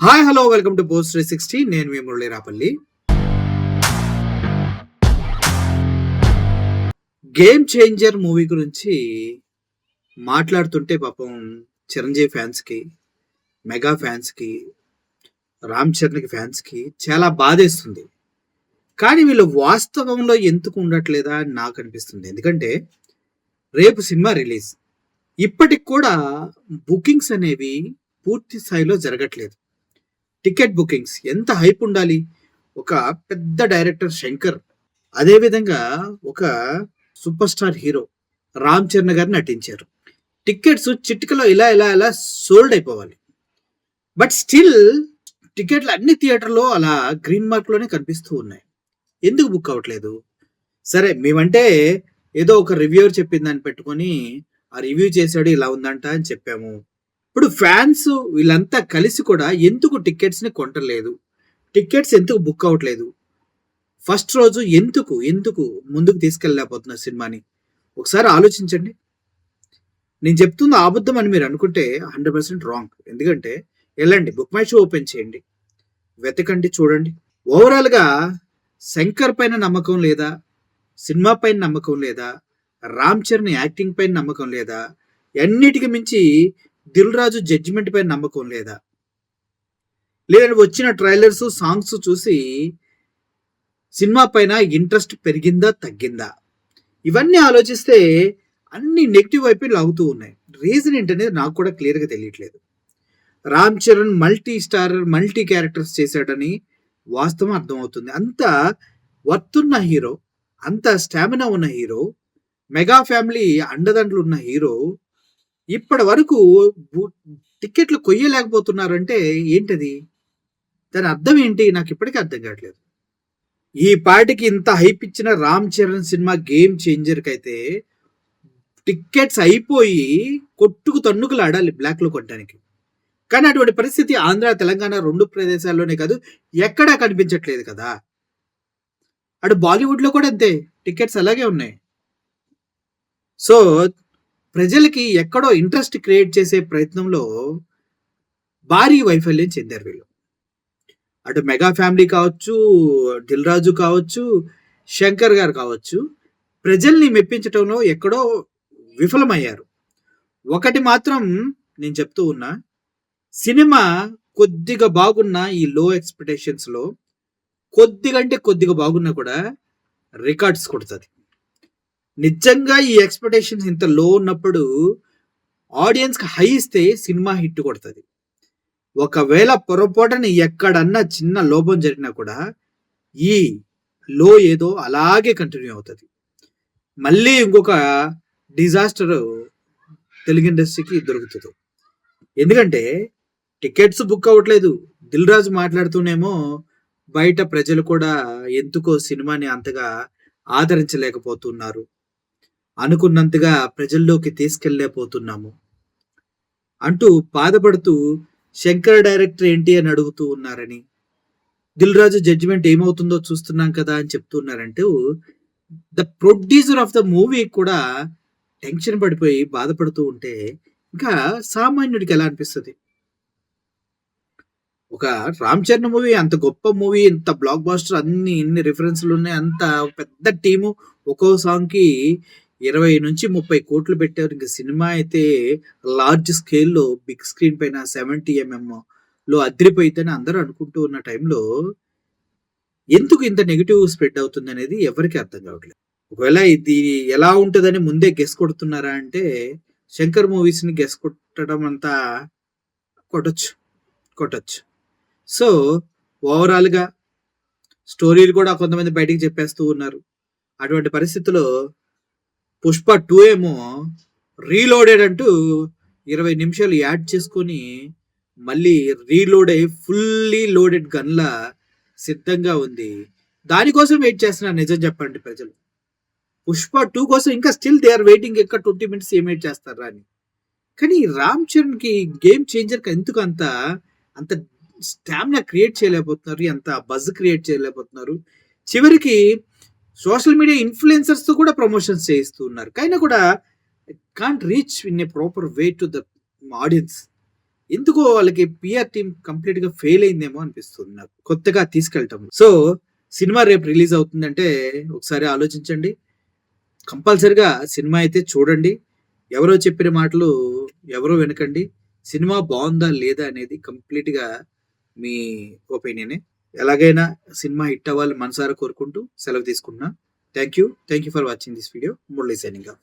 Hi hello welcome to post 360. నేను మీ Murali Rapalli. Game changer movie గురించి మాట్లాడుతుంటే పాపం చిరంజీవి ఫ్యాన్స్కి, మెగా ఫ్యాన్స్కి, రామ్ చరణ్కి ఫ్యాన్స్కి చాలా బాధేస్తుంది. కానీ వీళ్ళు వాస్తవంలో ఎందుకు ఉండట్లేదా అని నాకు అనిపిస్తుంది. ఎందుకంటే రేపు సినిమా రిలీజ్, ఇప్పటికి కూడా బుకింగ్స్ అనేవి పూర్తి స్థాయిలో జరగట్లేదు. టికెట్ బుకింగ్స్ ఎంత హైప్ ఉండాలి. ఒక పెద్ద డైరెక్టర్ శంకర్, అదేవిధంగా ఒక super star hero Ram Charan గారు నటించారు. టికెట్స్ చిటికలో ఇలా ఇలా ఇలా సోల్డ్ అయిపోవాలి. బట్ స్టిల్ టికెట్లు అన్ని థియేటర్లో అలా గ్రీన్ మార్క్లోనే కనిపిస్తూ ఉన్నాయి. ఎందుకు బుక్ అవ్వట్లేదు? సరే, మేమంటే ఏదో ఒక రివ్యూవర్ చెప్పింది దాన్ని పెట్టుకొని ఆ రివ్యూ చేశాడు ఇలా ఉందంట అని చెప్పాము. ఇప్పుడు ఫ్యాన్స్ వీళ్ళంతా కలిసి కూడా ఎందుకు టికెట్స్ని కొంటలేదు, టికెట్స్ ఎందుకు బుక్ అవ్వట్లేదు, ఫస్ట్ రోజు ఎందుకు ఎందుకు ముందుకు తీసుకెళ్ళలేకపోతున్నారు సినిమాని? ఒకసారి ఆలోచించండి. నేను చెప్తుంది అబద్ధం అని మీరు అనుకుంటే 100% రాంగ్. ఎందుకంటే వెళ్ళండి, బుక్ మై షో ఓపెన్ చేయండి, వెతకండి, చూడండి. ఓవరాల్గా శంకర్ పైన నమ్మకం లేదా, సినిమా పైన నమ్మకం లేదా, రామ్ చరణ్ యాక్టింగ్ పైన నమ్మకం లేదా, అన్నిటికి మించి దిల్ రాజు జడ్జిమెంట్ పైన నమ్మకం లేదా, లేదంటే వచ్చిన ట్రైలర్స్ సాంగ్స్ చూసి సినిమా పైన ఇంట్రెస్ట్ పెరిగిందా తగ్గిందా, ఇవన్నీ ఆలోచిస్తే అన్ని నెగిటివ్ వైపు లాగుతూ ఉన్నాయి. రీజన్ ఏంటనేది నాకు కూడా క్లియర్గా తెలియట్లేదు. Ram Charan multi starrer multi characters చేశాడని వాస్తవం అర్థమవుతుంది. అంత వర్తున్న హీరో, అంత స్టామినా ఉన్న హీరో, మెగా ఫ్యామిలీ అండదండలు ఉన్న హీరో ఇప్పటి వరకు టికెట్లు కొయ్యలేకపోతున్నారంటే ఏంటది? దాని అర్థం ఏంటి? నాకు ఇప్పటికీ అర్థం కావట్లేదు. ఈ పాటికి ఇంత హైప్ ఇచ్చిన రామ్ చరణ్ సినిమా గేమ్ చేంజర్కి అయితే టికెట్స్ అయిపోయి కొట్టుకు తన్నుకులు ఆడాలి బ్లాక్లో కొట్టడానికి. కానీ అటువంటి పరిస్థితి ఆంధ్ర తెలంగాణ 2 ప్రదేశాల్లోనే కాదు, ఎక్కడా కనిపించట్లేదు కదా. అటు బాలీవుడ్లో కూడా అంతే, టికెట్స్ అలాగే ఉన్నాయి. సో ప్రజలకి ఎక్కడో ఇంట్రెస్ట్ క్రియేట్ చేసే ప్రయత్నంలో భారీ వైఫల్యం చెందారు వీళ్ళు. అటు మెగా ఫ్యామిలీ కావచ్చు, దిల్ రాజు కావచ్చు, శంకర్ గారు కావచ్చు, ప్రజల్ని మెప్పించడంలో ఎక్కడో విఫలమయ్యారు. ఒకటి మాత్రం నేను చెప్తూ ఉన్నా, సినిమా కొద్దిగా బాగున్నా ఈ లో ఎక్స్పెక్టేషన్స్లో కొద్దిగా బాగున్నా కూడా రికార్డ్స్ కొడుతుంది. నిజంగా ఈ ఎక్స్పెక్టేషన్స్ ఇంత లో ఉన్నప్పుడు ఆడియన్స్కి హై ఇస్తే సినిమా హిట్ కొడుతుంది. ఒకవేళ పొరపాటుని ఎక్కడన్నా చిన్న లోపం జరిగినా కూడా ఈ లో ఏదో అలాగే కంటిన్యూ అవుతుంది. మళ్ళీ ఇంకొక డిజాస్టర్ తెలుగు ఇండస్ట్రీకి దొరుకుతుంది. ఎందుకంటే టికెట్స్ బుక్ అవ్వట్లేదు. దిల్ రాజు మాట్లాడుతూనేమో బయట ప్రజలు కూడా ఎందుకో సినిమాని అంతగా ఆదరించలేకపోతున్నారు, అనుకున్నంతగా ప్రజల్లోకి తీసుకెళ్ళలేకపోతున్నాము అంటూ బాధపడుతూ శంకర్ డైరెక్టర్ ఏంటి అని అడుగుతూ ఉన్నారని, దిల్ రాజు జడ్జిమెంట్ ఏమవుతుందో చూస్తున్నాం కదా అని చెప్తున్నారంటూ the producer of the movie కూడా టెన్షన్ పడిపోయి బాధపడుతూ ఉంటే ఇంకా సామాన్యుడికి ఎలా అనిపిస్తుంది? ఒక రామ్ చరణ్ మూవీ అంత గొప్ప మూవీ, ఇంత బ్లాక్ బాస్టర్, ఇన్ని రిఫరెన్స్లు ఉన్నాయి, అంత పెద్ద టీము, ఒక్కో సాంగ్కి 20 నుంచి 30 కోట్లు పెట్టారు. ఇంకా సినిమా అయితే లార్జ్ స్కేల్లో బిగ్ స్క్రీన్ పైన 70mm అదిరిపోయిద్దని అందరూ అనుకుంటూ ఉన్న టైంలో ఎందుకు ఇంత నెగిటివ్ స్ప్రెడ్ అవుతుంది అనేది ఎవరికి అర్థం కావట్లేదు. ఒకవేళ ఇది ఎలా ఉంటుందని ముందే గెస్ కొడుతున్నారా అంటే శంకర్ మూవీస్ని గెస్ కొట్టడం అంతా కొట్టచ్చు. సో ఓవరాల్గా స్టోరీలు కూడా కొంతమంది బయటికి చెప్పేస్తూ ఉన్నారు. అటువంటి పరిస్థితుల్లో పుష్ప 2 ఏమో రీలోడెడ్ అంటూ 20 నిమిషాలు యాడ్ చేసుకొని మళ్ళీ రీలోడ్ అయ్యి ఫుల్లీ లోడెడ్ గన్లా సిద్ధంగా ఉంది. దానికోసం వెయిట్ చేస్తున్నారు. నిజం చెప్పండి ప్రజలు, పుష్ప 2 కోసం ఇంకా స్టిల్ దే ఆర్ వెయిటింగ్. ఎక్కడ 20 minutes ఏం వెయిట్ చేస్తారా అని. కానీ రామ్ చరణ్కి గేమ్ చేంజర్కి ఎందుకు అంత స్టామినా క్రియేట్ చేయలేకపోతున్నారు, అంత బజ్ క్రియేట్ చేయలేకపోతున్నారు? చివరికి సోషల్ మీడియా ఇన్ఫ్లుయెన్సర్స్తో కూడా ప్రమోషన్స్ చేయిస్తూ ఉన్నారు. కానీ కూడా can't reach in a proper way to the audience. ఎందుకో వాళ్ళకి పీఆర్ టీమ్ కంప్లీట్‌గా ఫెయిల్ అయిందేమో అనిపిస్తుంది నాకు. కొత్తగా తీసుకెళ్ళటంలో. సో, సినిమా రేపు రిలీజ్ అవుతుందంటే ఒకసారి ఆలోచించండి. కంపల్సరీగా సినిమా అయితే చూడండి. ఎవరో చెప్పిన మాటలు ఎవరో వినకండి. సినిమా బావుందా? లేదా? అనేది కంప్లీట్‌గా మీ ఒపీనియనే. ఎలాగైనా సినిమా హిట్ అవ్వాలని మనసారా కోరుకుంటూ సెలవు తీసుకుంటున్నా. Thank you. Thank you for watching this video. Murali signing off.